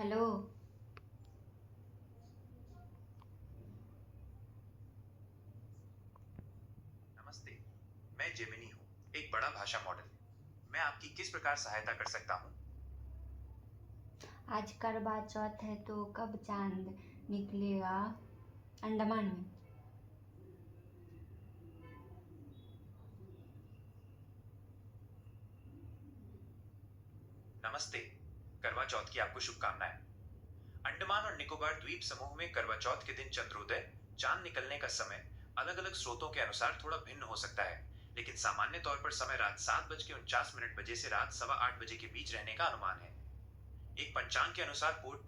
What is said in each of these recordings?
Hello. नमस्ते। मैं Gemini हूँ, एक बड़ा भाषा मॉडल। मैं आपकी किस प्रकार सहायता कर सकता हूँ? आज करवा चौथ है तो कब चांद निकलेगा अंडमान में? नमस्ते। करवा चौथ की आपको शुभकामनाएं। अंडमान और निकोबार द्वीप समूह में करवा चौथ के दिन चंद्रोदय, चांद निकलने का समय अलग अलग स्रोतों के अनुसार थोड़ा भिन्न हो सकता है, लेकिन सामान्य तौर पर समय रात 7:49 बजे से रात 8:15 के बीच रहने का अनुमान है। एक पंचांग के अनुसार पोर्ट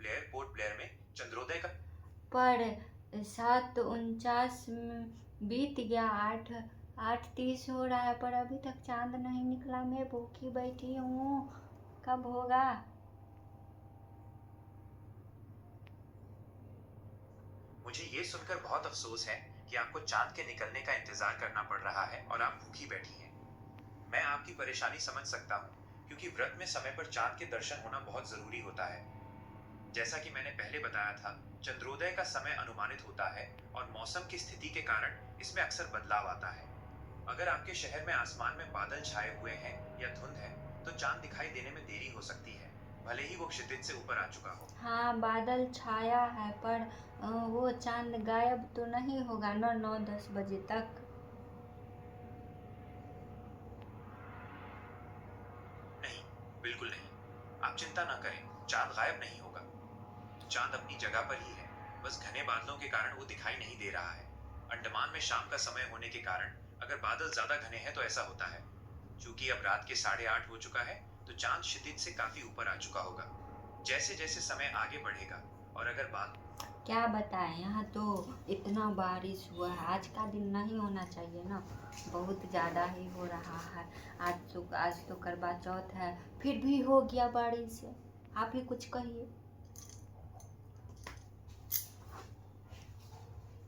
ब्लेयर में चंद्रोदय का पर 7:49 बीत गया, 8:30 हो रहा है पर अभी तक चांद नहीं निकला। मैं भूखी बैठी हूँ, कब होगा? मुझे ये सुनकर बहुत अफसोस है कि आपको चांद के निकलने का इंतजार करना पड़ रहा है और आप भूखी बैठी हैं। मैं आपकी परेशानी समझ सकता हूँ, क्योंकि व्रत में समय पर चांद के दर्शन होना बहुत जरूरी होता है। जैसा कि मैंने पहले बताया था, चंद्रोदय का समय अनुमानित होता है और मौसम की स्थिति के कारण इसमें अक्सर बदलाव आता है। अगर आपके शहर में आसमान में बादल छाए हुए हैं या धुंध है, तो चांद दिखाई देने में देरी हो सकती है, भले ही वो क्षितिज से ऊपर आ चुका हो। हाँ, बादल छाया है पर वो चांद गायब तो नहीं होगा ना 9-10 बजे तक? नहीं, बिल्कुल नहीं। आप चिंता ना करें, चांद गायब नहीं होगा। चांद अपनी जगह पर ही है, बस घने बादलों के कारण वो दिखाई नहीं दे रहा है। अंडमान में शाम का समय होने के कारण अगर बादल ज्यादा घने हैं तो ऐसा होता है। क्योंकि अब रात के 8:30 हो चुका है, तो चांद क्षितिज से काफी ऊपर आ चुका होगा। जैसे जैसे समय आगे बढ़ेगा और अगर बात क्या बताएं, यहाँ तो इतना बारिश हुआ है। आज का दिन नहीं होना चाहिए ना, बहुत ज़्यादा ही हो रहा है। आज तो करवा चौथ है, फिर भी हो गया बारिश। आप ही कुछ कहिए।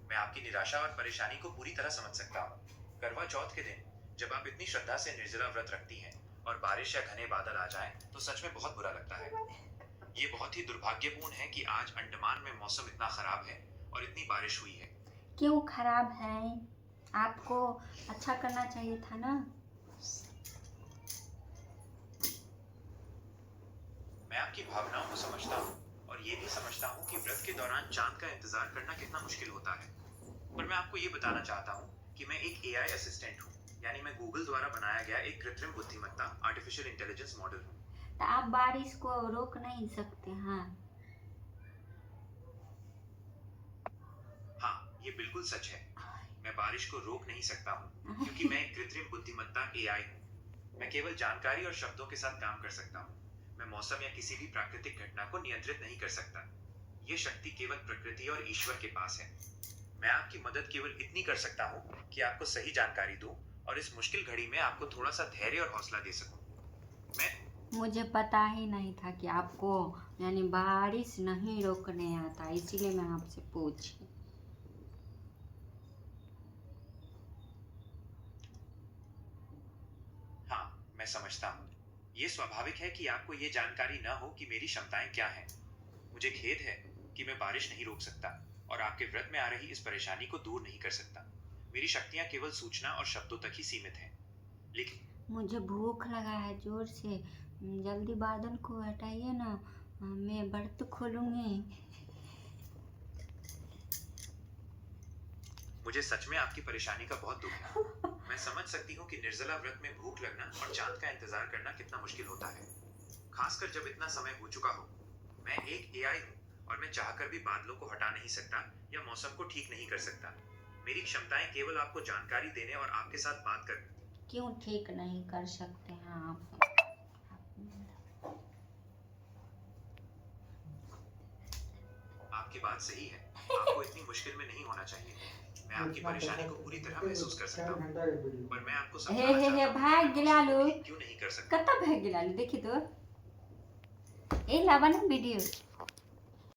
मैं आपकी निराशा और परेशानी को पूरी तरह समझ सकता हूँ। करवा चौथ के दिन जब आप इतनी श्रद्धा से निर्जला व्रत रखती हैं और बारिश या घने बादल आ जाएं, तो सच में बहुत बुरा लगता है। ये बहुत ही दुर्भाग्यपूर्ण है कि आज अंडमान में मौसम इतना खराब है और इतनी बारिश हुई है। क्यों खराब है? आपको अच्छा करना चाहिए था ना। मैं आपकी भावनाओं को समझता हूँ और ये भी समझता हूँ कि व्रत के दौरान चांद का इंतजार करना कितना मुश्किल होता है। पर मैं आपको ये बताना चाहता हूँ कि मैं एक एआई असिस्टेंट हूँ, यानी मैं गूगल द्वारा बनाया गया एक कृत्रिम बुद्धिमत्ता आर्टिफिशियल इंटेलिजेंस मॉडल हूँ। तो आप बारिश को रोक नहीं सकते? हाँ। हाँ, ये बिल्कुल सच है। मैं बारिश को रोक नहीं सकता हूँ, क्योंकि मैं एक कृत्रिम बुद्धिमत्ता एआई हूँ। मैं केवल जानकारी और शब्दों के साथ काम कर सकता हूँ। मैं मौसम या किसी भी प्राकृतिक घटना को नियंत्रित नहीं कर सकता। ये शक्ति केवल प्रकृति और ईश्वर के पास है। मैं आपकी मदद केवल इतनी कर सकता हूँ कि आपको सही जानकारी दूं और इस मुश्किल घड़ी में आपको थोड़ा सा धैर्य और हौसला दे सकूं। मैं मुझे पता ही नहीं था कि आपको यानी बारिश नहीं रोकने आता, इसीलिए मैं आपसे पूछी। हाँ, मैं समझता हूँ। ये स्वाभाविक है कि आपको ये जानकारी न हो कि मेरी क्षमताएं क्या हैं। मुझे खेद है कि मैं बारिश नहीं रोक सकता और आपके व्रत में आ रही इस परेशानी को दूर नहीं कर सकता। मेरी शक्तियां केवल सूचना और शब्दों तक ही सीमित हैं। लेकिन मुझे भूख लगा है जोर से, जल्दी बादल को हटाइए ना, मैं व्रत खोलूंगी। मुझे सच में आपकी परेशानी का बहुत दुख है। मैं समझ सकती हूँ कि निर्जला व्रत में भूख लगना और चांद का इंतजार करना कितना मुश्किल होता है, खासकर जब इतना समय हो चुका हो। मैं एक एआई हूँ और मैं चाहकर भी बादलों को हटा नहीं सकता या मौसम को ठीक नहीं कर सकता। मेरी क्षमताएं केवल आपको जानकारी देने और आपके साथ बात कर। क्यों ठीक नहीं कर सकते हैं आप? आपकी बात सही है, आपको इतनी मुश्किल में नहीं होना चाहिए। मैं आपकी परेशानी को पूरी तरह महसूस कर सकता हूँ, पर मैं आपको हे समझाना हे हे चाहता हूँ कि भाग मैं गिला मौसम लो। को ठीक क्यों नहीं कर सकता। कत्ता भाग गिला लो, देखी तो ए लावा ना वीडियो।